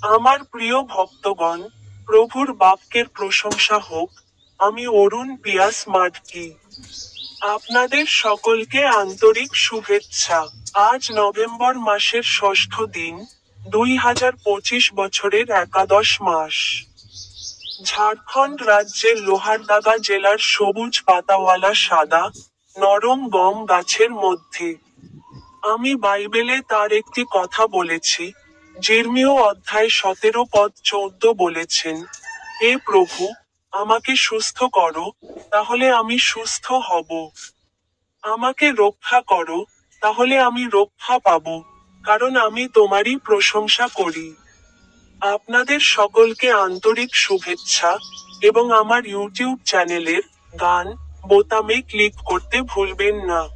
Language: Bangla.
আমার প্রিয় ভক্তগণ, প্রভুর বাক্যের প্রশংসা হোক। আমি অরুণ পিয়াস মাডকি। আপনাদের সকলকে আন্তরিক শুভেচ্ছা। আজ নভেম্বর মাসের ষষ্ঠ দিন, 2025 বছরের একাদশ মাস। ঝাড়খণ্ড রাজ্যের লোহারদাগা জেলার সবুজ পাতাওয়ালা সাদা, নরম গম গাছের মধ্যে। আমি বাইবেলে তার একটি কথা বলেছি। জির্মীয় অধ্যায় 17 পদ 14 বলেছেন, হে প্রভু, আমাকে সুস্থ করো, তাহলে আমি সুস্থ হব। আমাকে রক্ষা করো, তাহলে আমি রক্ষা পাব, কারণ আমি তোমারই প্রশংসা করি। আপনাদের সকলকে আন্তরিক শুভেচ্ছা, এবং আমার ইউটিউব চ্যানেলের গান বোতামে ক্লিক করতে ভুলবেন না।